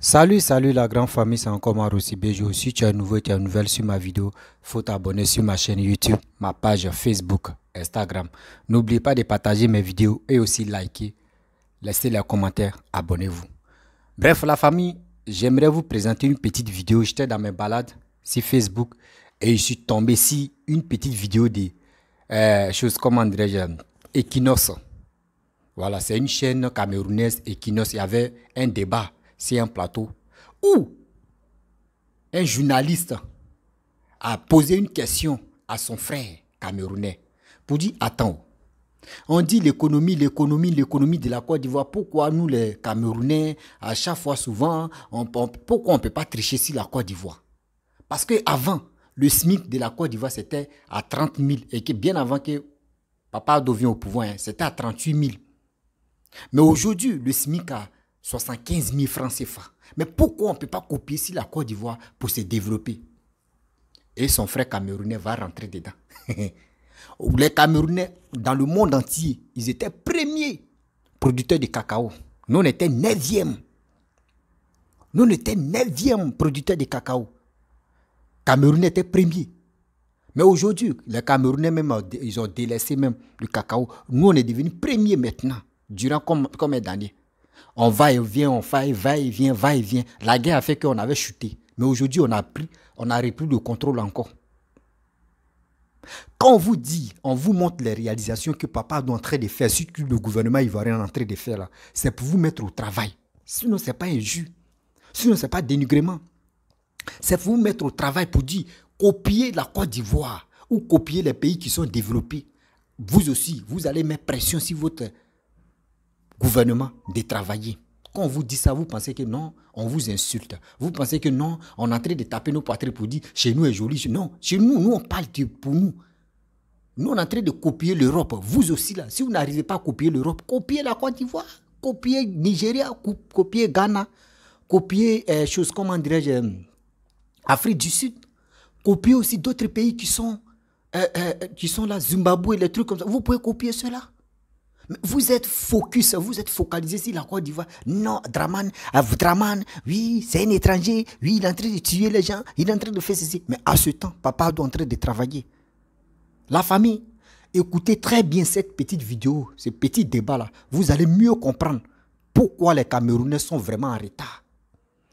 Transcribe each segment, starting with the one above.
Salut la grande famille, c'est encore moi Rossi Bejo. Si tu es nouveau et tu es nouvelle sur ma vidéo, faut t'abonner sur ma chaîne YouTube, ma page Facebook, Instagram. N'oubliez pas de partager mes vidéos et aussi liker. Laissez les commentaires, abonnez-vous. Bref, la famille, j'aimerais vous présenter une petite vidéo. J'étais dans mes balades sur Facebook et je suis tombé sur une petite vidéo de choses, comment dirais-je, Equinox. Voilà, c'est une chaîne camerounaise Equinox. Il y avait un débat sur un plateau où un journaliste a posé une question à son frère camerounais pour dire, attends, on dit l'économie de la Côte d'Ivoire. Pourquoi nous les Camerounais, à chaque fois souvent, pourquoi on ne peut pas tricher sur la Côte d'Ivoire? Parce qu'avant, le SMIC de la Côte d'Ivoire, c'était à 30 000. Et que bien avant que Papa Ado vienne au pouvoir, c'était à 38 000. Mais aujourd'hui, le SMIC a 75 000 francs CFA. Mais pourquoi on ne peut pas copier sur la Côte d'Ivoire pour se développer? Et son frère camerounais va rentrer dedans. Les Camerounais, dans le monde entier, ils étaient premiers producteurs de cacao. Nous, on était 9e. Nous, on était 9e producteurs de cacao. Camerounais était premier. Mais aujourd'hui, les Camerounais, même, ils ont délaissé même le cacao. Nous, on est devenus premiers maintenant, durant combien d'années? On va et vient, on va et vient, va et vient. La guerre a fait qu'on avait chuté. Mais aujourd'hui, on a repris le contrôle encore. Quand on vous dit, on vous montre les réalisations que papa est en train de faire, surtout le gouvernement ivoirien est en train de faire là, c'est pour vous mettre au travail. Sinon, ce n'est pas injure. Sinon, ce n'est pas dénigrement. C'est pour vous mettre au travail pour dire, copier la Côte d'Ivoire ou copier les pays qui sont développés. Vous aussi, vous allez mettre pression sur votre gouvernement de travailler. Quand on vous dit ça, vous pensez que non, on vous insulte. Vous pensez que non, on est en train de taper nos poitrines pour dire chez nous est joli. Non, chez nous, on parle pour nous. Nous, on est en train de copier l'Europe. Vous aussi, là, si vous n'arrivez pas à copier l'Europe, copiez la Côte d'Ivoire, copiez Nigeria, copiez Ghana, copiez choses, comment dirais-je, Afrique du Sud. Copiez aussi d'autres pays qui sont là, Zimbabwe, les trucs comme ça. Vous pouvez copier cela. Vous êtes focus, vous êtes focalisé sur la Côte d'Ivoire. Non, Draman, oui, c'est un étranger. Oui, il est en train de tuer les gens. Il est en train de faire ceci. Mais à ce temps, papa est en train de travailler. La famille, écoutez très bien cette petite vidéo, ce petit débat-là. Vous allez mieux comprendre pourquoi les Camerounais sont vraiment en retard.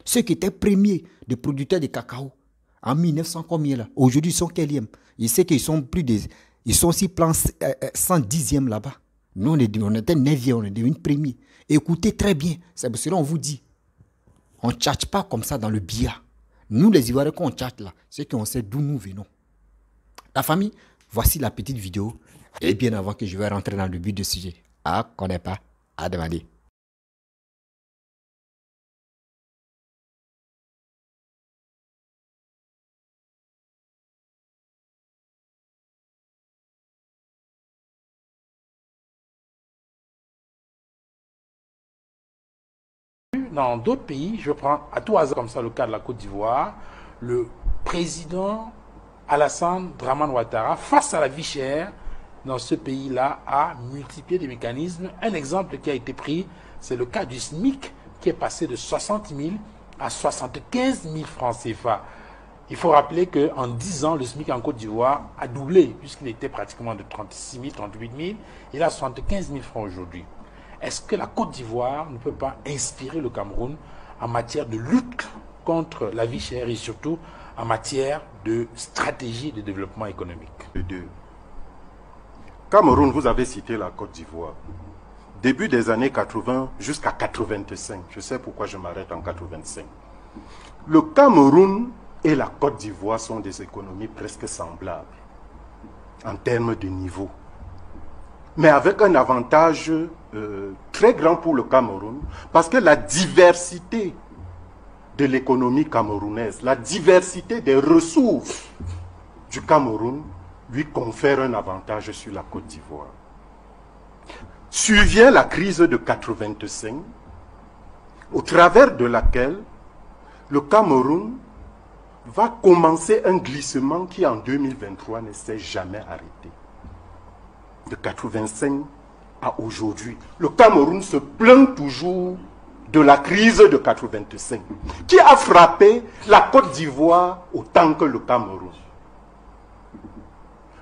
Ceux qui étaient premiers de producteurs de cacao en 1900 combien là? Aujourd'hui, ils sont quelième. Ils savent qu'ils sont plus de... Ils sont aussi plan 110e là-bas. Nous, on était 9e, on est devenu premier. Écoutez très bien, c'est pour cela qu'on vous dit, on ne tchatche pas comme ça dans le billard. Nous, les Ivoiriens, quand on tchatche là, c'est qu'on sait d'où nous venons. La famille, voici la petite vidéo. Et bien avant que je vais rentrer dans le but du sujet, à connaît pas, à demander. Dans d'autres pays, je prends à tout hasard comme ça le cas de la Côte d'Ivoire, le président Alassane Dramane Ouattara, face à la vie chère dans ce pays-là, a multiplié des mécanismes. Un exemple qui a été pris, c'est le cas du SMIC qui est passé de 60 000 à 75 000 francs CFA. Il faut rappeler qu'en 10 ans, le SMIC en Côte d'Ivoire a doublé, puisqu'il était pratiquement de 36 000, 38 000. Il a 75 000 francs aujourd'hui. Est-ce que la Côte d'Ivoire ne peut pas inspirer le Cameroun en matière de lutte contre la vie chère et surtout en matière de stratégie de développement économique? Les deux. Cameroun, vous avez cité la Côte d'Ivoire. Début des années 80 jusqu'à 85. Je sais pourquoi je m'arrête en 85. Le Cameroun et la Côte d'Ivoire sont des économies presque semblables en termes de niveau. Mais avec un avantage très grand pour le Cameroun, parce que la diversité de l'économie camerounaise, la diversité des ressources du Cameroun lui confère un avantage sur la Côte d'Ivoire. Survient la crise de 85, au travers de laquelle le Cameroun va commencer un glissement qui en 2023 ne s'est jamais arrêté. De 85 à aujourd'hui. Le Cameroun se plaint toujours de la crise de 85, qui a frappé la Côte d'Ivoire autant que le Cameroun.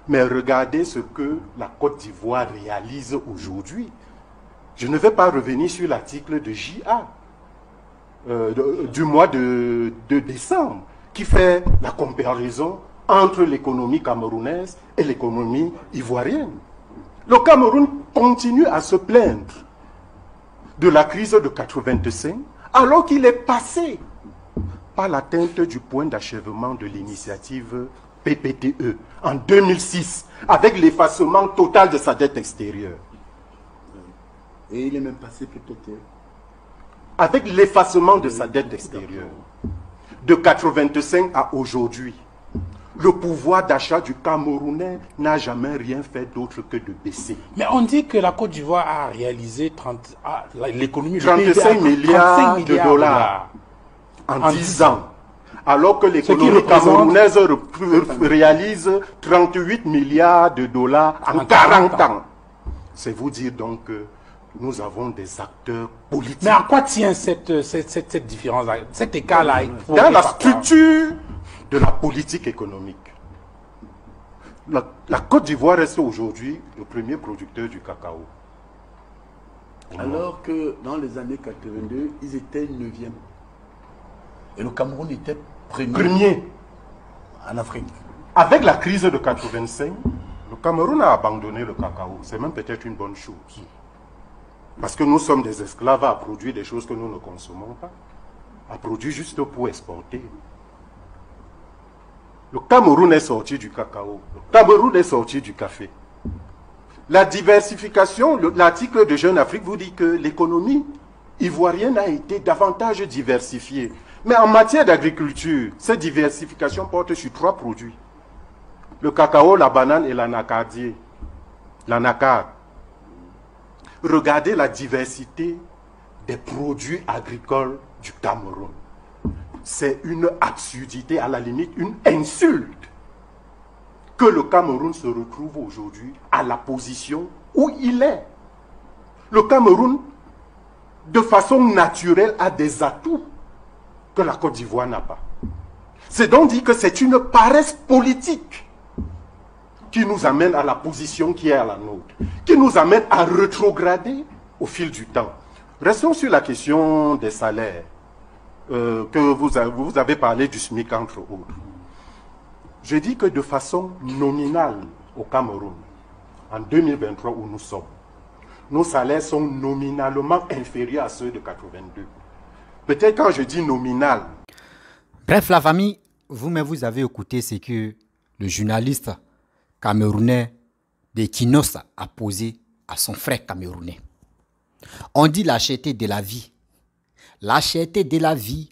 Mais regardez ce que la Côte d'Ivoire réalise aujourd'hui. Je ne vais pas revenir sur l'article de JA du mois de décembre, qui fait la comparaison entre l'économie camerounaise et l'économie ivoirienne. Le Cameroun continue à se plaindre de la crise de 85, alors qu'il est passé par l'atteinte du point d'achèvement de l'initiative PPTE en 2006, avec l'effacement total de sa dette extérieure. Et il est même passé PPTE. Avec l'effacement de sa dette extérieure, de 85 à aujourd'hui, le pouvoir d'achat du Camerounais n'a jamais rien fait d'autre que de baisser. Mais on dit que la Côte d'Ivoire a réalisé l'économie 35 milliards de dollars en 10 ans. Alors que l'économie camerounaise réalise 38 milliards de dollars en 40 ans. C'est vous dire donc que nous avons des acteurs politiques. Mais à quoi tient cette différence, cet écart-là? Dans la structure de la politique économique. La Côte d'Ivoire reste aujourd'hui le premier producteur du cacao. Alors que dans les années 82, ils étaient 9e. Et le Cameroun était premier en Afrique. Avec la crise de 85, le Cameroun a abandonné le cacao. C'est même peut-être une bonne chose. Parce que nous sommes des esclaves à produire des choses que nous ne consommons pas. À produire juste pour exporter. Le Cameroun est sorti du cacao. Le Cameroun est sorti du café. La diversification, l'article de Jeune Afrique vous dit que l'économie ivoirienne a été davantage diversifiée. Mais en matière d'agriculture, cette diversification porte sur 3 produits. Le cacao, la banane et l'anacardier. L'anacarde. Regardez la diversité des produits agricoles du Cameroun. C'est une absurdité, à la limite, une insulte, que le Cameroun se retrouve aujourd'hui à la position où il est. Le Cameroun, de façon naturelle, a des atouts que la Côte d'Ivoire n'a pas. C'est donc dit que c'est une paresse politique qui nous amène à la position qui est à la nôtre, qui nous amène à rétrograder au fil du temps. Restons sur la question des salaires, que vous avez parlé du SMIC entre autres. Je dis que de façon nominale au Cameroun, en 2023 où nous sommes, nos salaires sont nominalement inférieurs à ceux de 82. Peut-être quand je dis nominal. Bref, la famille, vous avez écouté ce que le journaliste camerounais de Kinos a posé à son frère camerounais. On dit la cherté de la vie. La cherté de la vie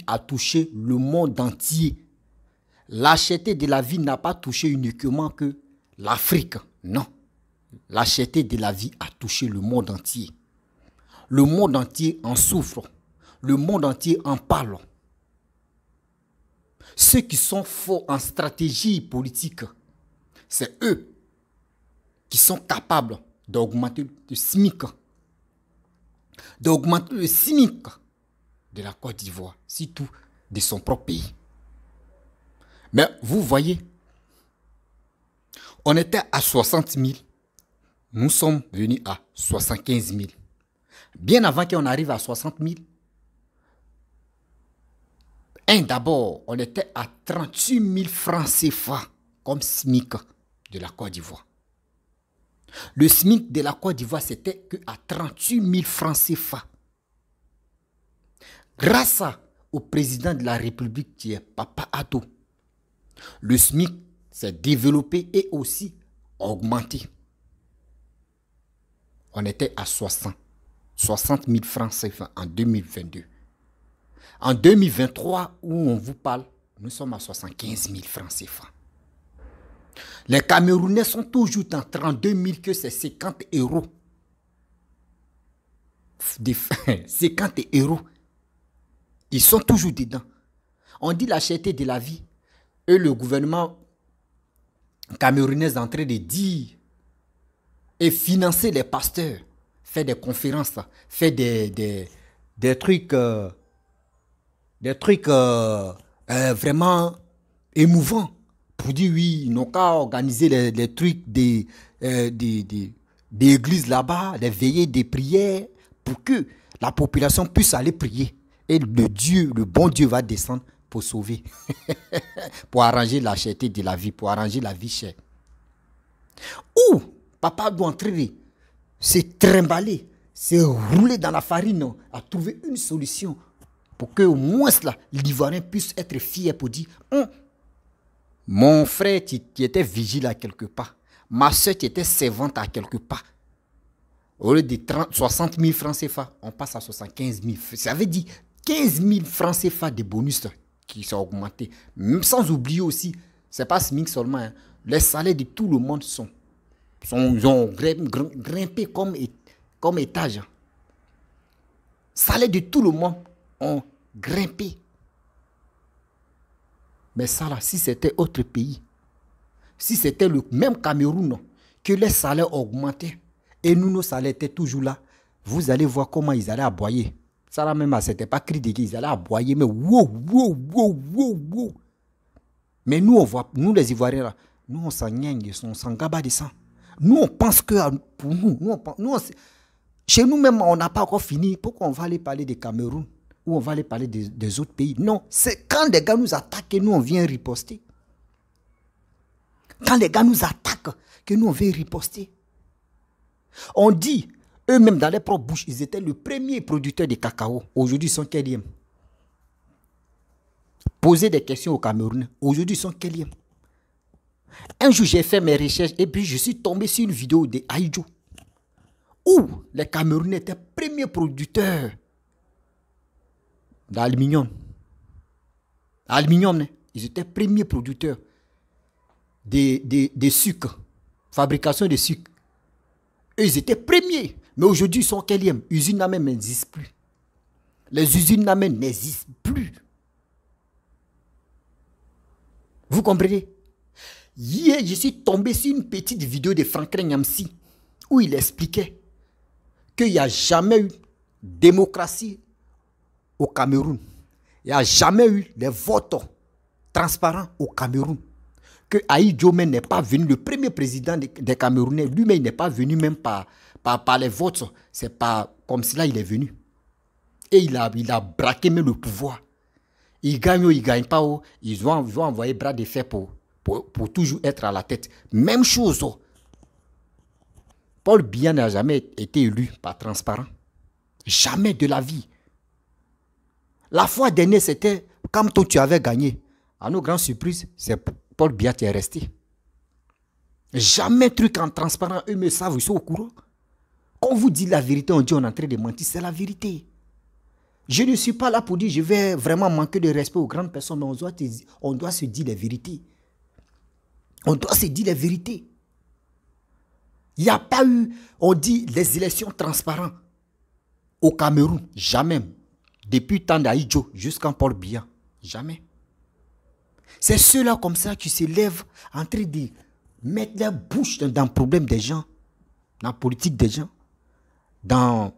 a touché le monde entier. La cherté de la vie n'a pas touché uniquement que l'Afrique. Non. La cherté de la vie a touché le monde entier. Le monde entier en souffre. Le monde entier en parle. Ceux qui sont forts en stratégie politique, c'est eux qui sont capables d'augmenter le SMIC. D'augmenter le SMIC de la Côte d'Ivoire, surtout de son propre pays. Mais vous voyez, on était à 60 000, nous sommes venus à 75 000. Bien avant qu'on arrive à 60 000, d'abord, on était à 38 000 francs CFA comme SMIC de la Côte d'Ivoire. Le SMIC de la Côte d'Ivoire, c'était qu'à 38 000 francs CFA. Grâce au président de la République qui est Papa Addo, le SMIC s'est développé et aussi augmenté. On était à 60 000 francs CFA en 2022. En 2023, où on vous parle, nous sommes à 75 000 francs CFA. Les Camerounais sont toujours dans 32 000, que c'est 50 euros. 50 euros. Ils sont toujours dedans. On dit la cherté de la vie. Et le gouvernement camerounais est en train de dire et financer les pasteurs, faire des conférences, faire des trucs, vraiment émouvants pour dire oui, ils n'ont qu'à organiser les trucs des églises là-bas, des veillées, des prières, pour que la population puisse aller prier. Et le bon Dieu va descendre pour sauver, pour arranger la cherté de la vie, pour arranger la vie chère. Ou papa doit entrer, se trimballer, se rouler dans la farine, à trouver une solution pour que au moins l'Ivoirien puisse être fier pour dire mon frère, tu étais vigile à quelque part. Ma soeur, tu étais servante à quelque part. Au lieu de 60 000 francs CFA, on passe à 75 000. Ça veut dire 15 000 francs CFA de bonus qui sont augmentés. Même sans oublier aussi, ce n'est pas SMIC seulement, hein, les salaires de tout le monde ont grimpé comme étage. Salaires de tout le monde ont grimpé. Mais ça là, si c'était autre pays, si c'était le même Cameroun, que les salaires augmentaient, et nous, nos salaires étaient toujours là, vous allez voir comment ils allaient aboyer. Ça là même, c'était pas cri de guerre, ils allaient aboyer, mais wow. Mais nous, on voit, nous les Ivoiriens là, nous on s'en gagne, on s'en gaba de ça. Nous, on pense que pour chez nous-mêmes, on n'a pas encore fini. Pourquoi on va aller parler de Cameroun ou on va aller parler des autres pays? Non, c'est quand les gars nous attaquent que nous, on vient riposter. Quand les gars nous attaquent, que nous, on vient riposter. On dit, eux-mêmes, dans leur propre bouche, ils étaient le premier producteur de cacao. Aujourd'hui, ils sont quatrième. Poser des questions aux Camerounais. Aujourd'hui, ils sont quatrième. Un jour, j'ai fait mes recherches et puis je suis tombé sur une vidéo de Aïdjo où les Camerounais étaient premiers producteurs d'aluminium. Aluminium, ils étaient premiers producteurs de sucre, fabrication de sucre. Eux, ils étaient premiers, mais aujourd'hui, ils sont quatrième. Usines même n'existent plus. Les usines même n'existent plus. Vous comprenez? Hier, je suis tombé sur une petite vidéo de Franklin Nyamsi où il expliquait qu'il n'y a jamais eu démocratie au Cameroun. Il n'y a jamais eu des votes transparents au Cameroun. Que Aïdjo n'est pas venu, le premier président des Camerounais, lui-même, il n'est pas venu même par les votes. C'est pas comme cela il est venu. Et il a braqué même le pouvoir. Il gagne ou il ne gagne pas, ils ont envoyé bras de fer pour toujours être à la tête. Même chose. Paul Biya n'a jamais été élu par transparent. Jamais de la vie. La fois dernière, c'était comme toi tu avais gagné. À nos grandes surprises, c'est Paul Biya qui est resté. Jamais truc en transparent. Eux me savent, ils sont au courant. Quand on vous dit la vérité, on dit on est en train de mentir. C'est la vérité. Je ne suis pas là pour dire je vais vraiment manquer de respect aux grandes personnes, mais on doit se dire la vérité. On doit se dire la vérité. Il n'y a pas eu, on dit, les élections transparentes au Cameroun. Jamais. Depuis temps d'Aïdjo jusqu'à Paul Biya. Jamais. C'est ceux-là comme ça qui se lèvent en train de mettre leur bouche dans le problème des gens, dans la politique des gens, dans le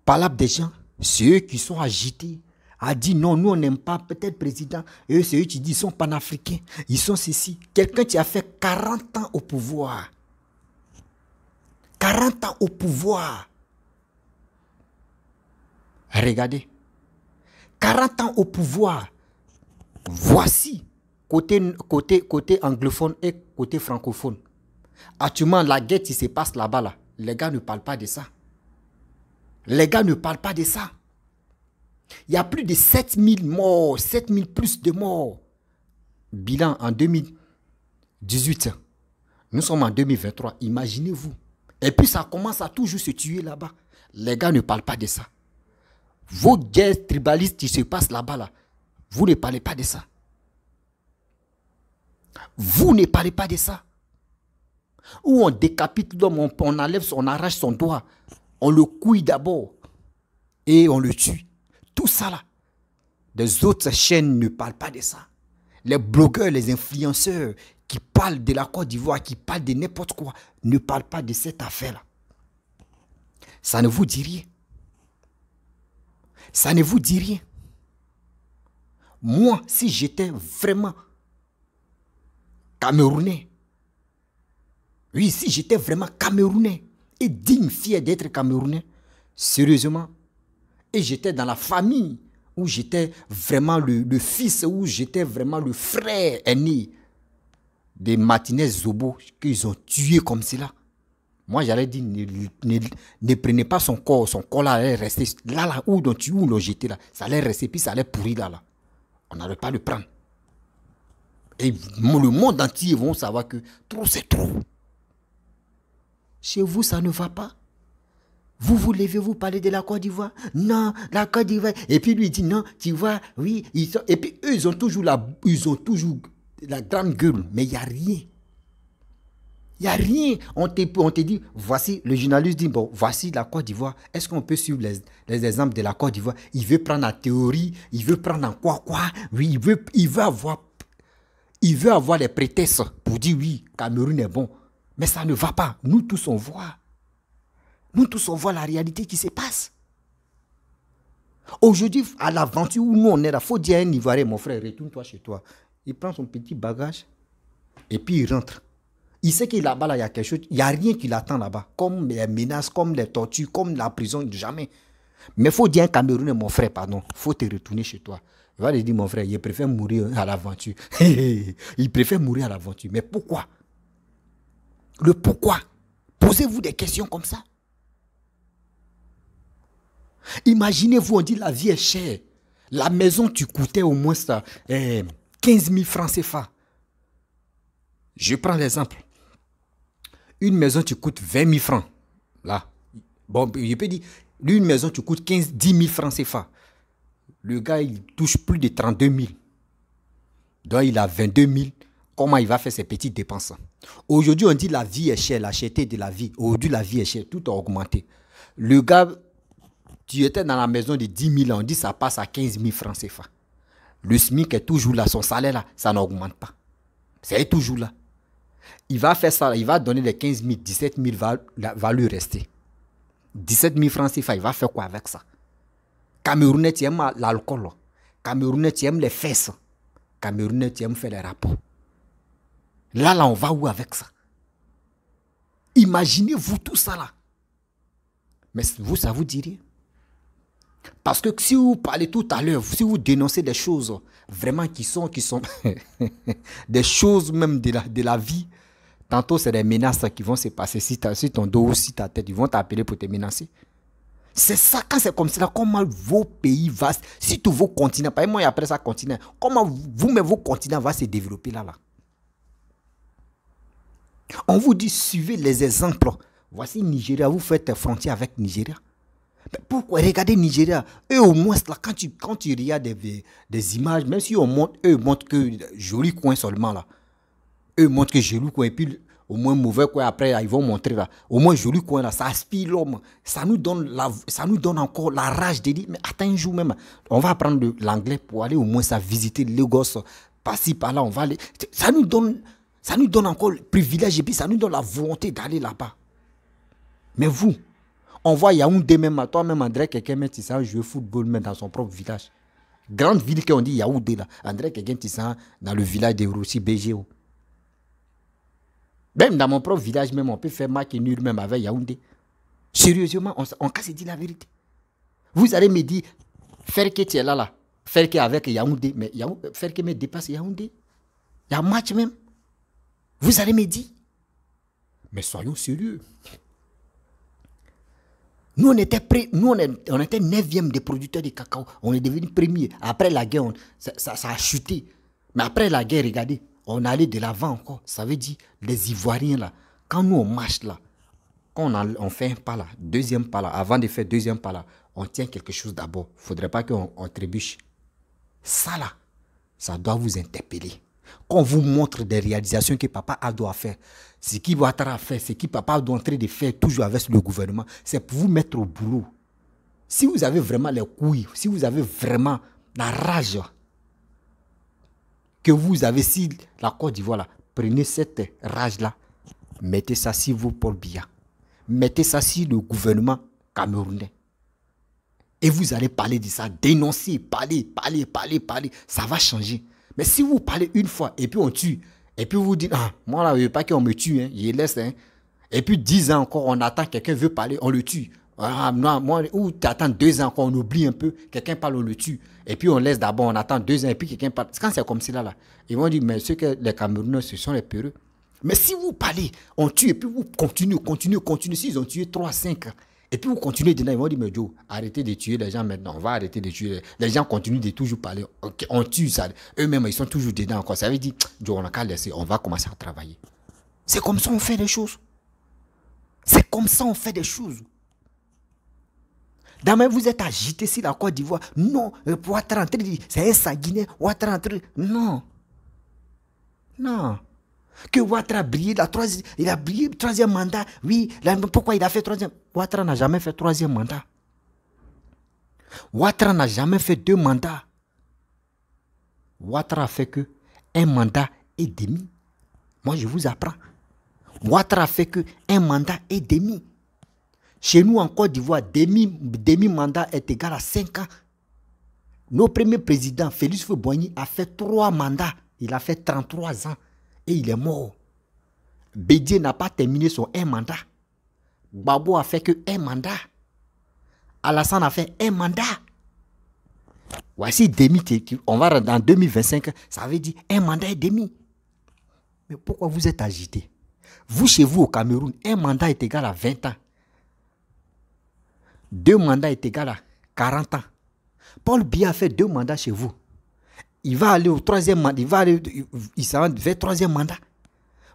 palabre des gens. C'est eux qui sont agités, a dit non, nous on n'aime pas peut-être président. Et eux, c'est eux qui disent ils sont panafricains, ils sont ceci. Quelqu'un qui a fait 40 ans au pouvoir. 40 ans au pouvoir. Regardez. 40 ans au pouvoir. Voici, côté anglophone et côté francophone. Actuellement, la guerre qui se passe là-bas, là, les gars ne parlent pas de ça. Les gars ne parlent pas de ça. Il y a plus de 7000 morts, 7000 plus de morts. Bilan en 2018. Nous sommes en 2023, imaginez-vous. Et puis ça commence à toujours se tuer là-bas. Les gars ne parlent pas de ça. Vos guerres tribalistes qui se passent là-bas, là, vous ne parlez pas de ça. Vous ne parlez pas de ça. Où on décapite l'homme, on enlève, on arrache son doigt, on le couille d'abord et on le tue. Tout ça là. Les autres chaînes ne parlent pas de ça. Les blogueurs, les influenceurs qui parlent de la Côte d'Ivoire, qui parlent de n'importe quoi, ne parlent pas de cette affaire-là. Ça ne vous dit rien. Ça ne vous dit rien. Moi, si j'étais vraiment Camerounais, oui, si j'étais vraiment Camerounais et digne, fier d'être Camerounais, sérieusement, et j'étais dans la famille où j'étais vraiment le fils, où j'étais vraiment le frère aîné des Martinez Zobo qu'ils ont tué comme cela. Moi, j'allais dire, ne prenez pas son corps là allait rester là où l'on jeté là. Ça allait rester, puis ça allait pourrir là. On n'allait pas le prendre. Et le monde entier vont savoir que trop, c'est trop. Chez vous, ça ne va pas. Vous vous levez, vous parlez de la Côte d'Ivoire. Non, la Côte d'Ivoire. Et puis lui, il dit non, tu vois, oui. Et puis eux, ils ont toujours la grande gueule. Mais il n'y a rien. Il n'y a rien. On te dit, voici, le journaliste dit, bon, voici la Côte d'Ivoire. Est-ce qu'on peut suivre les exemples de la Côte d'Ivoire? Il veut prendre la théorie, il veut prendre en quoi. Oui, il veut avoir les prétextes pour dire oui, Cameroun est bon. Mais ça ne va pas. Nous tous, on voit. Nous tous, on voit la réalité qui se passe. Aujourd'hui, à l'aventure où nous on est là, il faut dire à un Ivoirien, mon frère, retourne-toi chez toi. Il prend son petit bagage et puis il rentre. Il sait qu'il là-bas, il y a quelque chose, il n'y a rien qui l'attend là-bas. Comme les menaces, comme les tortures, comme la prison, jamais. Mais il faut dire à un Camerounais, mon frère, pardon, il faut te retourner chez toi. Il va lui dire, mon frère, il préfère mourir à l'aventure. Il préfère mourir à l'aventure. Mais pourquoi? Le pourquoi? Posez-vous des questions comme ça. Imaginez-vous, on dit la vie est chère. La maison, tu coûtais au moins ça, 15 000 francs CFA. Je prends l'exemple. Une maison, tu coûtes 20 000 francs. Là. Bon, je peux dire, une maison, tu coûtes 10 000 francs CFA. Le gars, il touche plus de 32 000. Donc, il a 22 000. Comment il va faire ses petites dépenses? Aujourd'hui, on dit la vie est chère, la cherté de la vie. Aujourd'hui, la vie est chère, tout a augmenté. Le gars, tu étais dans la maison de 10 000 ans, on dit ça passe à 15 000 francs CFA. Le SMIC est toujours là, son salaire là, ça n'augmente pas. C'est toujours là. Il va faire ça, il va donner les 15 000, 17 000 va lui rester. 17 000 francs CFA, il va faire quoi avec ça? Camerounais, tu aimes l'alcool. Camerounais, tu aimes les fesses. Camerounais, tu aimes faire les rapports. Là, on va où avec ça? Imaginez-vous tout ça là. Mais vous, ça vous dit rien. Parce que si vous parlez tout à l'heure, si vous dénoncez des choses vraiment qui sont des choses même de la vie, tantôt c'est des menaces qui vont se passer si ton dos ou si ta tête, ils vont t'appeler pour te menacer. C'est ça, quand c'est comme ça, comment vos pays vont, si tous vos continents, pas moi après ça continent, comment vous-même vos continents vont se développer là. On vous dit, suivez les exemples. Voici Nigeria, vous faites frontière avec Nigeria. Mais pourquoi? Regardez Nigeria. Eux, au moins, là, quand tu regardes des images, même si eux montrent que joli coin seulement là. Eux montrent que joli coin, et puis au moins mauvais coin, après, là, ils vont montrer là. Au moins joli coin là, ça aspire l'homme. Ça nous donne encore la rage de dire, mais attends un jour même, on va apprendre l'anglais pour aller au moins ça visiter Lagos, par-ci, par-là, on va aller. Ça nous donne encore le privilège et puis ça nous donne la volonté d'aller là-bas. Mais vous, on voit Yaoundé même, toi-même André quelqu'un tu sais jouer football même dans son propre village. Grande ville qu'on dit Yaoundé là. André quelqu'un tu sais dans le village de Roussi BGO. Même dans mon propre village même, on peut faire match nul même avec Yaoundé. Sérieusement, on casse dit la vérité. Vous allez me dire, faire que tu es là, faire que avec Yaoundé, mais faire que me dépasse Yaoundé. Il y a un match même. Vous allez me dire. Mais soyons sérieux. Nous, on était prêts, on était 9e des producteurs de cacao. On est devenu premier. Après la guerre, ça a chuté. Mais après la guerre, regardez, on allait de l'avant encore. Ça veut dire, les Ivoiriens, là, quand nous, on marche là, quand on fait un pas là, deuxième pas là, avant de faire deuxième pas là, on tient quelque chose d'abord. Il ne faudrait pas qu'on trébuche. Ça là, ça doit vous interpeller. Quand on vous montre des réalisations que Papa Ado a fait, ce qui Ouattara a fait, ce qui Papa Ado est en train de faire toujours avec le gouvernement, c'est pour vous mettre au boulot. Si vous avez vraiment les couilles, si vous avez vraiment la rage que vous avez si la Côte d'Ivoire là, prenez cette rage là, mettez ça sur vous Paul Biya, mettez ça sur le gouvernement Camerounais. Et vous allez parler de ça, dénoncer, parler. Ça va changer. Mais si vous parlez une fois et puis on tue, et puis vous dites, ah, moi là, je ne veux pas qu'on me tue, hein, je laisse. Hein. Et puis 10 ans encore, on attend, quelqu'un veut parler, on le tue. Ah, non, moi, ou tu attends 2 ans encore, on oublie un peu, quelqu'un parle, on le tue. Et puis on laisse d'abord, on attend 2 ans, et puis quelqu'un parle. Quand c'est comme cela, là, ils vont dire, mais ceux que les Camerounais, ce sont les peureux. Mais si vous parlez, on tue, et puis vous continuez. S'ils ont tué 3, 5 ans, et puis vous continuez dedans, ils vont dire, mais Joe, arrêtez de tuer les gens maintenant, on va arrêter de tuer. Les gens continuent de toujours parler, okay, on tue ça. Eux-mêmes, ils sont toujours dedans encore. Ça veut dire, Joe, on n'a qu'à laisser, on va commencer à travailler. C'est comme ça on fait des choses. C'est comme ça on fait des choses. Demain, vous êtes agité sur la Côte d'Ivoire. Non, Ouattara rentrer, c'est un sanguinaire. Ouattara rentrer. Non. Non. Que Ouattara a brillé, il a brillé 3e mandat. Oui, pourquoi il a fait 3e? Ouattara n'a jamais fait 3e mandat. Ouattara n'a jamais fait 2 mandats. Ouattara a fait que 1 mandat et demi. Moi, je vous apprends. Ouattara a fait que 1 mandat et demi. Chez nous, en Côte d'Ivoire, demi-mandat est égal à 5 ans. Nos premiers présidents, Félix Houphouët-Boigny, a fait 3 mandats. Il a fait 33 ans. Et il est mort. Bédié n'a pas terminé son 1 mandat. Gbagbo a fait que 1 mandat. Alassane a fait 1 mandat. Voici demi, on va dans 2025, ça veut dire 1 mandat et demi. Mais pourquoi vous êtes agité? Vous, chez vous au Cameroun, 1 mandat est égal à 20 ans. 2 mandats est égal à 40 ans. Paul Biya a fait 2 mandats chez vous. Il va aller au 3e mandat, il s'en va vers 3e mandat.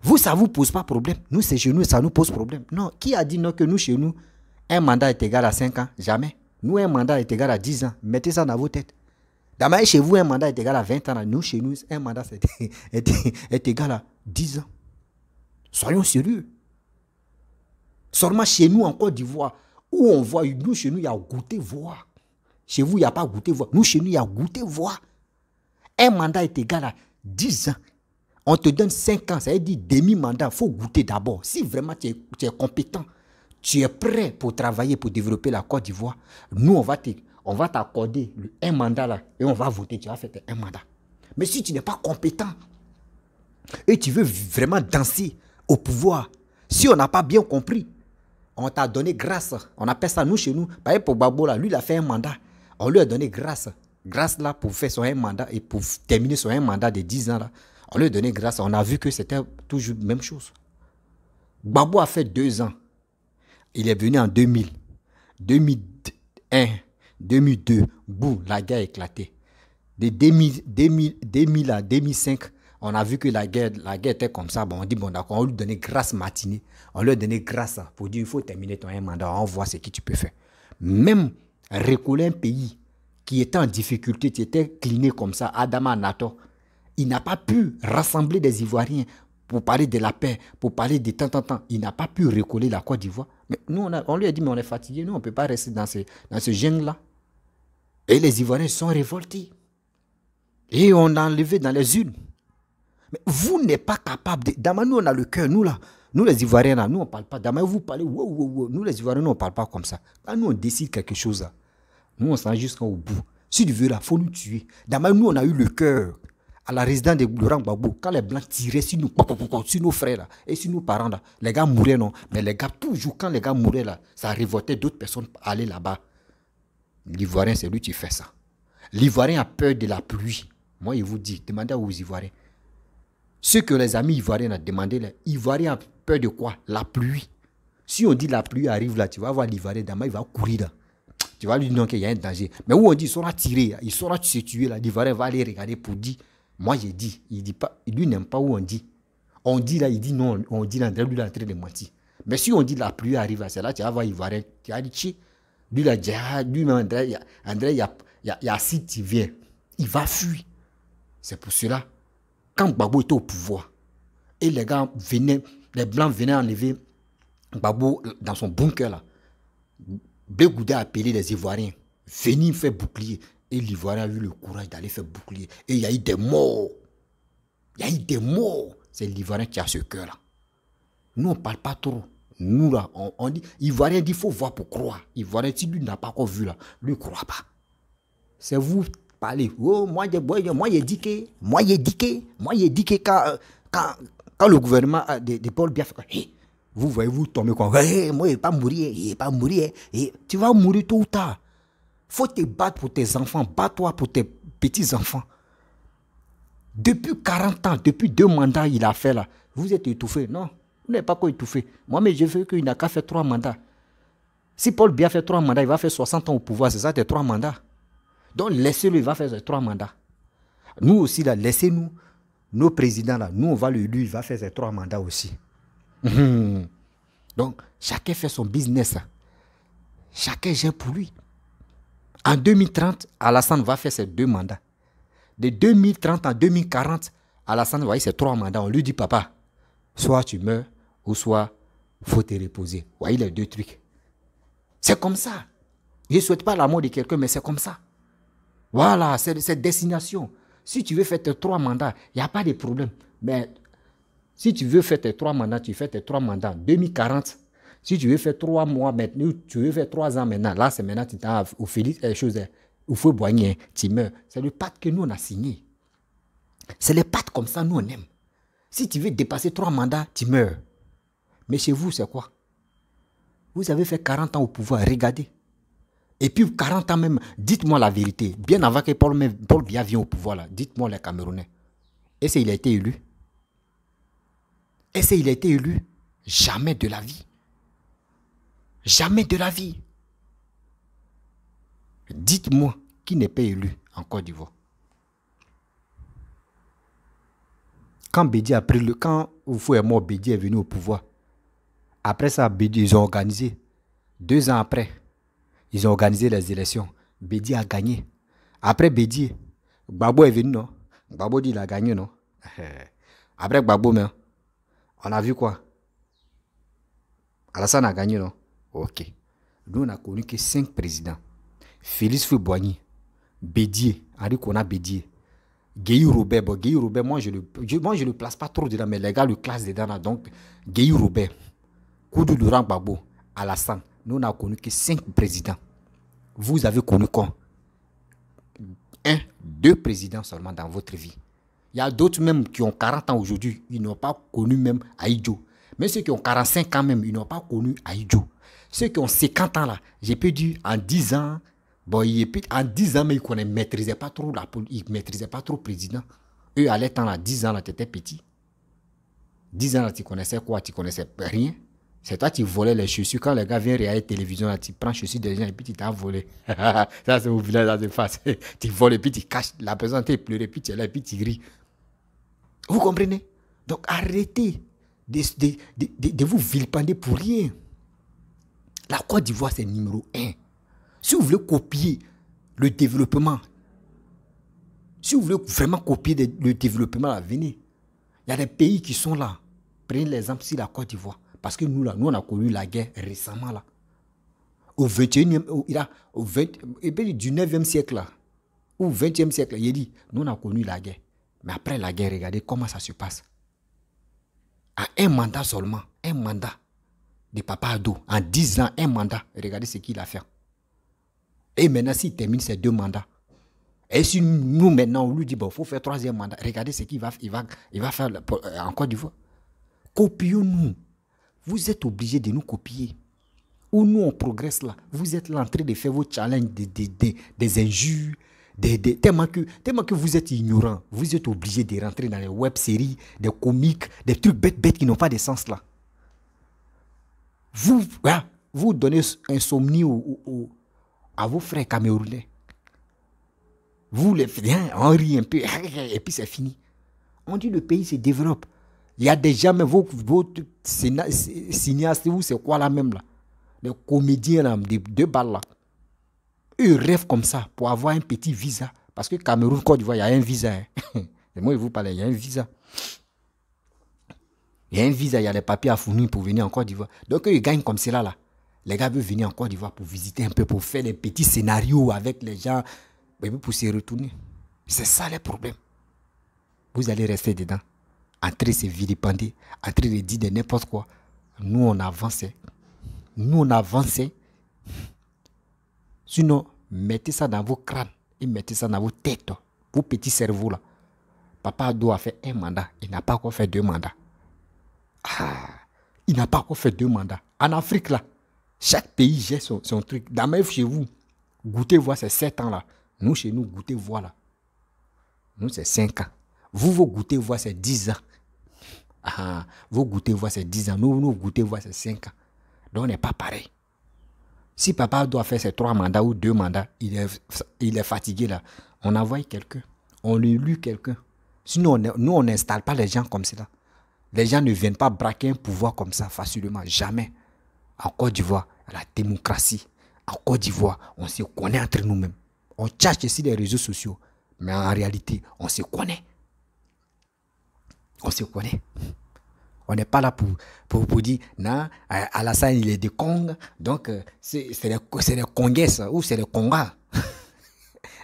Vous, ça ne vous pose pas problème. Nous, c'est chez nous, ça nous pose problème. Non, qui a dit non que nous, chez nous, 1 mandat est égal à 5 ans? Jamais. Nous, 1 mandat est égal à 10 ans. Mettez ça dans vos têtes. D'abord, chez vous, 1 mandat est égal à 20 ans. Nous, chez nous, 1 mandat est égal à 10 ans. Soyons sérieux. Seulement chez nous, en Côte d'Ivoire, où on voit, nous, chez nous, il y a goûter voir. Chez vous, il n'y a pas goûter voir. Nous, chez nous, il y a goûter voir. 1 mandat est égal à 10 ans. On te donne 5 ans, ça veut dire demi-mandat. Il faut goûter d'abord. Si vraiment tu es compétent, tu es prêt pour travailler, pour développer la Côte d'Ivoire, nous, on va t'accorder 1 mandat là et on va voter. Tu vas faire 1 mandat. Mais si tu n'es pas compétent et tu veux vraiment danser au pouvoir, si on n'a pas bien compris, on t'a donné grâce. On appelle ça, nous, chez nous. Par exemple, pour Gbagbo, là, lui, il a fait 1 mandat. On lui a donné grâce. Grâce là pour faire son 1 mandat et pour terminer son 1 mandat de 10 ans là. On lui a donné grâce. On a vu que c'était toujours la même chose. Gbagbo a fait 2 ans. Il est venu en 2000. 2001, 2002, boum, la guerre a éclaté. De 2000 à 2005, on a vu que la guerre était comme ça. Bon, on dit, bon d'accord, on lui donnait grâce matinée. On lui a donné grâce pour dire, il faut terminer ton 1 mandat. On voit ce que tu peux faire. Même recoller un pays qui était en difficulté, qui était cliné comme ça, Adama Nato, il n'a pas pu rassembler des Ivoiriens pour parler de la paix, pour parler de temps. Il n'a pas pu recoller la Côte d'Ivoire. Mais nous, on lui a dit, mais on est fatigué, nous, on ne peut pas rester dans ce gène-là. Et les Ivoiriens sont révoltés. Et on a enlevé dans les urnes. Mais vous n'êtes pas capable de... D'abord, nous, on a le cœur, nous, là. Nous, les Ivoiriens, là, nous, on ne parle pas. D'abord, vous parlez, wow. Nous, les Ivoiriens, nous, on ne parle pas comme ça. Quand nous, on décide quelque chose, là, nous, on s'en jusqu'au bout. Si tu veux, là, il faut nous tuer. D'abord, nous, on a eu le cœur. À la résidence de Laurent Gbagbo, quand les Blancs tiraient sur nous, sur nos frères, là, et sur nos parents, là, les gars mouraient, non. Mais les gars, toujours, quand les gars mouraient, là, ça révoltait d'autres personnes à aller là-bas. L'Ivoirien, c'est lui qui fait ça. L'Ivoirien a peur de la pluie. Moi, je vous dis, demandez aux Ivoiriens. Ce que les amis Ivoiriens ont demandé, les Ivoiriens ont peur de quoi? La pluie. Si on dit la pluie arrive là, tu vas voir l'Ivoirien, demain, il va courir là. Tu vas lui dire qu'il y a un danger. Mais où on dit, ils seront tirés, ils seront se tuer là, l'Ivoirien va aller regarder pour dire, moi j'ai dit, il dit pas, lui n'aime pas où on dit. On dit là, il dit non, on dit là, lui il est en train de mentir. Mais si on dit la pluie arrive là, c'est là, tu vas voir l'Ivoirien, tu vas dire, lui là, lui André, il y a si tu viens, il va fuir. C'est pour cela, quand Gbagbo était au pouvoir, et les gars venaient, les Blancs venaient enlever Gbagbo dans son bunker là, Blé Goudé a appelé les Ivoiriens, venir faire bouclier. Et l'Ivoirien a eu le courage d'aller faire bouclier. Et il y a eu des morts. C'est l'Ivoirien qui a ce cœur-là. Nous, on ne parle pas trop. Nous, là, on dit, Ivoirien dit, il faut voir pour croire. Ivoirien, si lui n'a pas encore vu, là, lui ne croit pas. C'est vous parlez. Oh, moi, j'ai dit que quand le gouvernement de Paul Biya fait, hey, vous voyez-vous tomber quoi? Hey, moi, il ne va pas mourir. Hey, tu vas mourir tôt ou tard. Il faut te battre pour tes enfants. Bats-toi pour tes petits-enfants. Depuis 40 ans, depuis 2 mandats, il a fait là. Vous êtes étouffé. Non, vous n'êtes pas quoi étouffé. Moi, mais je veux qu'il n'a qu'à faire 3 mandats. Si Paul Biya fait 3 mandats, il va faire 60 ans au pouvoir. C'est ça, tes 3 mandats. Donc, laissez-le, il va faire ses 3 mandats. Nous aussi, là, laissez-nous, nos présidents, là, nous, on va le lui, il va faire ses 3 mandats aussi. Donc, chacun fait son business. Chacun gère pour lui. En 2030, Alassane va faire ses 2 mandats. De 2030 à 2040, Alassane va faire ses 3 mandats. On lui dit, papa, soit tu meurs, ou soit il faut te reposer. Vous voyez les 2 trucs. C'est comme ça. Je ne souhaite pas la mort de quelqu'un, mais c'est comme ça. Voilà, c'est cette destination. Si tu veux faire tes 3 mandats, il n'y a pas de problème. Mais si tu veux faire tes 3 mandats, tu fais tes 3 mandats. 2040, si tu veux faire 3 mois maintenant, tu veux faire 3 ans maintenant, là c'est maintenant, tu t'as au Félix, au feu boigné, tu meurs. C'est le pacte que nous on a signé. C'est le pacte comme ça, nous on aime. Si tu veux dépasser 3 mandats, tu meurs. Mais chez vous, c'est quoi? Vous avez fait 40 ans au pouvoir, regardez. Et puis 40 ans même, dites-moi la vérité. Bien avant que Paul Biya vienne au pouvoir, là, dites-moi les Camerounais. Est-ce qu'il a été élu? Est-ce qu'il a été élu? Jamais de la vie. Jamais de la vie. Dites-moi qui n'est pas élu en Côte d'Ivoire. Quand Bédi a pris quand Oufou est mort, Bédi est venu au pouvoir. Après ça, Bédi, ils ont organisé. 2 ans après, ils ont organisé les élections. Bédi a gagné. Après Bédi, Gbagbo est venu, non? Gbagbo dit qu'il a gagné, non? Après Gbagbo, mais on a vu quoi? Alassane a gagné, non? Ok. Nous, on a connu que 5 présidents. Félix Houphouët-Boigny, Bédié, Henri Konan Bédié, Guéhilou Robert. Bon, Guéhilou Robert, moi, je ne le place pas trop dedans, mais les gars le classent dedans. Là, donc, Guéhilou Robert, Koudou Laurent Gbagbo, Alassane. Nous, on n'a connu que 5 présidents. Vous avez connu quoi? 1, 2 présidents seulement dans votre vie. Il y a d'autres même qui ont 40 ans aujourd'hui, ils n'ont pas connu même Aïdjo. Mais ceux qui ont 45 ans même, ils n'ont pas connu Aïdjo. Ceux qui ont 50 ans là, j'ai pu dire en 10 ans, bon, en 10 ans, mais ils ne maîtrisaient pas trop la politique, ils ne maîtrisaient pas trop le président. Eux, à l'état là, 10 ans là, tu étais petit. 10 ans là, tu connaissais quoi? Tu connaissais rien. C'est toi qui volais les chaussures. Quand les gars viennent regarder la télévision, là, tu prends les chaussures des gens et puis tu t'as volé. Ça, c'est au village, là, de face. Tu voles et puis tu caches. La personne t'a pleuré, puis tu es là et puis tu ris. Vous comprenez? Donc arrêtez de vous vilipender pour rien. La Côte d'Ivoire, c'est numéro 1. Si vous voulez copier le développement, si vous voulez vraiment copier le développement, là, venez. Il y a des pays qui sont là. Prenez l'exemple sur la Côte d'Ivoire. Parce que nous, là, nous, on a connu la guerre récemment, là. Au 21e, du 9e siècle, là, au 20e siècle, il dit, nous, on a connu la guerre. Mais après la guerre, regardez comment ça se passe. À un mandat seulement, un mandat de Papa Addo, en 10 ans, un mandat, regardez ce qu'il a fait. Et maintenant, s'il termine ces 2 mandats, et si nous, maintenant, on lui dit, bon, il faut faire 3e mandat, regardez ce qu'il va faire en Côte d'Ivoire. Copions-nous. Vous êtes obligés de nous copier. Ou nous, on progresse là. Vous êtes là en train de faire vos challenges, des injures, tellement que vous êtes ignorants. Vous êtes obligés de rentrer dans les web-séries, des comiques, des trucs bêtes qui n'ont pas de sens là. Vous donnez insomnie à vos frères camerounais. Vous les faites, on rit un peu, et puis c'est fini. On dit le pays se développe. Il y a déjà même vos cinéastes, c'est quoi là même là? Les comédiens là, de 2 balles là. Eux rêvent comme ça pour avoir un petit visa. Parce que Cameroun, Côte d'Ivoire, il y a un visa. Hein. Et moi, je vous parle, il y a un visa. Il y a un visa, il y a les papiers à fournir pour venir en Côte d'Ivoire. Donc, ils gagnent comme cela là. Les gars veulent venir en Côte d'Ivoire pour visiter un peu, pour faire des petits scénarios avec les gens, pour se retourner. C'est ça les problèmes. Vous allez rester dedans. En train de se vilipender, en train de dire de n'importe quoi. nous on avançait. Nous on avançait. Sinon, mettez ça dans vos crânes et mettez ça dans vos têtes, vos petits cerveaux là. Papa doit faire un mandat. Il n'a pas encore fait 2 mandats. Il n'a pas encore fait 2 mandats. En Afrique là, chaque pays gère son truc. Dans même chez vous, goûtez voir ces 7 ans là. Nous chez nous, goûtez voir là. Nous c'est 5 ans. Vous goûtez voir c'est 10 ans. Vous goûtez voir c'est 10 ans. Nous goûtez voir c'est 5 ans. Donc on n'est pas pareil. Si papa doit faire ses 3 mandats ou 2 mandats, il est fatigué là. On envoie quelqu'un. On élu quelqu'un. Sinon, nous, on n'installe pas les gens comme ça. Les gens ne viennent pas braquer un pouvoir comme ça facilement. Jamais. En Côte d'Ivoire, la démocratie. En Côte d'Ivoire, on se connaît entre nous-mêmes. On cherche ici les réseaux sociaux. Mais en réalité, on se connaît. On se connaît. On n'est pas là pour dire, non, Alassane, il est de Cong, donc c'est les Congais, ça, ou c'est les Congas.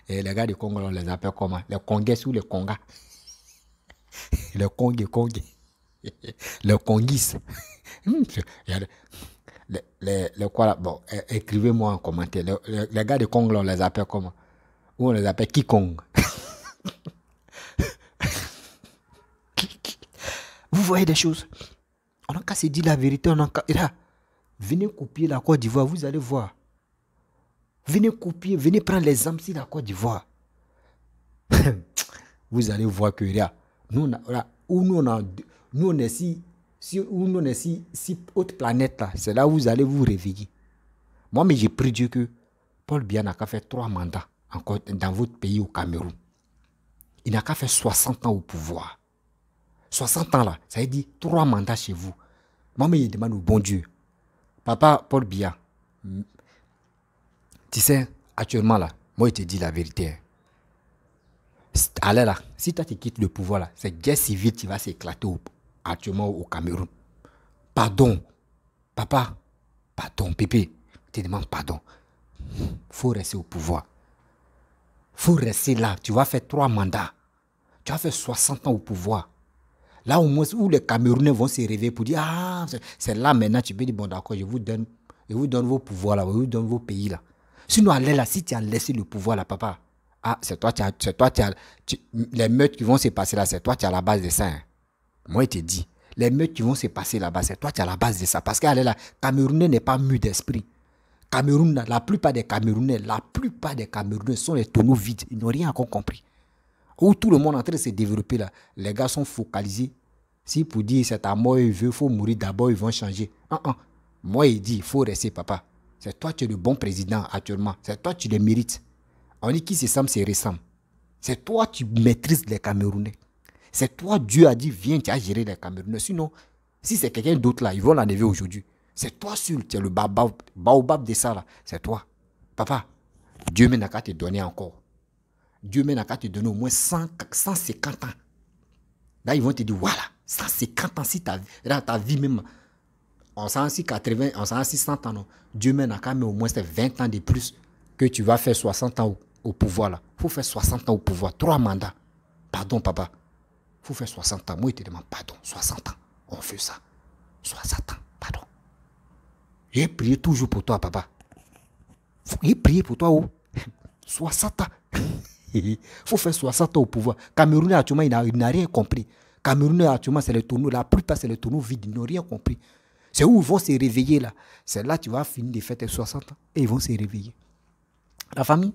Et les gars de Congo, on les appelle comment? Les Congais ou les Congas? Les Congais. Les Congis. Les quoi là? Bon, écrivez-moi en commentaire. Les gars de Congo, on les appelle comment? Ou on les appelle Kikong. Vous voyez des choses. On n'a qu'à se dire la vérité. Là, venez copier la Côte d'Ivoire, vous allez voir. Venez copier, venez prendre l'exemple de la Côte d'Ivoire. Vous allez voir que là, nous on est si haute planète là, c'est là où vous allez vous réveiller. Moi, mais j'ai pris Dieu que Paul Biya n'a qu'à faire 3 mandats encore dans votre pays au Cameroun. Il n'a qu'à faire 60 ans au pouvoir. 60 ans là, ça veut dire 3 mandats chez vous. Moi, mais je demande au bon Dieu. Papa Paul Biya, tu sais, actuellement là, moi je te dis la vérité. Allez là, si toi tu quittes le pouvoir là, c'est guerre civile qui va s'éclater actuellement au Cameroun. Pardon, papa, pardon, Pépé, je te demande pardon. Faut rester au pouvoir. Faut rester là. Tu vas faire 3 mandats. Tu vas faire 60 ans au pouvoir. Là, au moins, où les Camerounais vont se réveiller pour dire, ah, c'est là maintenant, tu peux dire, bon, d'accord, je vous donne vos pouvoirs là, je vous donne vos pays là. Sinon, allez là, si tu as laissé le pouvoir là, papa, ah, les meutes qui vont se passer là, c'est toi qui as la base de ça. Hein. Moi, je te dis, les meutes qui vont se passer là-bas, c'est toi qui as la base de ça. Parce qu'allez là, Camerounais n'est pas mûr d'esprit. Cameroun, la plupart des Camerounais sont les tonneaux vides. Ils n'ont rien encore compris. Où tout le monde est en train de se développer là, les gars sont focalisés. Si pour dire c'est à moi, il faut mourir d'abord, ils vont changer. Moi, il dit, il faut rester, papa. C'est toi qui es le bon président actuellement. C'est toi qui le mérites. On dit qui se semble, se ressemble. C'est toi qui maîtrises les Camerounais. C'est toi, Dieu a dit, viens, tu as géré les Camerounais. Sinon, si c'est quelqu'un d'autre là, ils vont l'enlever aujourd'hui. C'est toi seul, tu es le baobab de ça là. C'est toi. Papa, Dieu n'a qu'à te donner encore. Dieu n'a qu'à te donner au moins 150 ans. Là, ils vont te dire, voilà, 150 ans, si ta vie même, on s'en assis 80, on s'en assis 100 ans, non. Dieu n'a qu'à mettre au moins 20 ans de plus que tu vas faire 60 ans au pouvoir là. Il faut faire 60 ans au pouvoir, 3 mandats. Pardon, papa. Il faut faire 60 ans. Moi, je te demande pardon. 60 ans. On fait ça. 60 ans. Pardon. J'ai prié toujours pour toi, papa. J'ai prié pour toi, oh. 60 ans. Il faut faire 60 ans au pouvoir. Camerounais, actuellement, il n'a rien compris. Camerounais, actuellement, c'est les tonneaux. La plupart, c'est les tonneaux vides. Ils n'ont rien compris. C'est où ils vont se réveiller, là. C'est là que tu vas finir de faire tes 60 ans. Et ils vont se réveiller. La famille,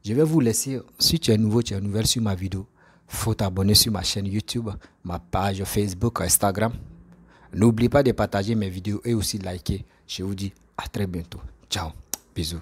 je vais vous laisser. Si tu es nouveau, tu es nouvelle sur ma vidéo, il faut t'abonner sur ma chaîne YouTube, ma page Facebook, Instagram. N'oublie pas de partager mes vidéos et aussi liker. Je vous dis à très bientôt. Ciao. Bisous.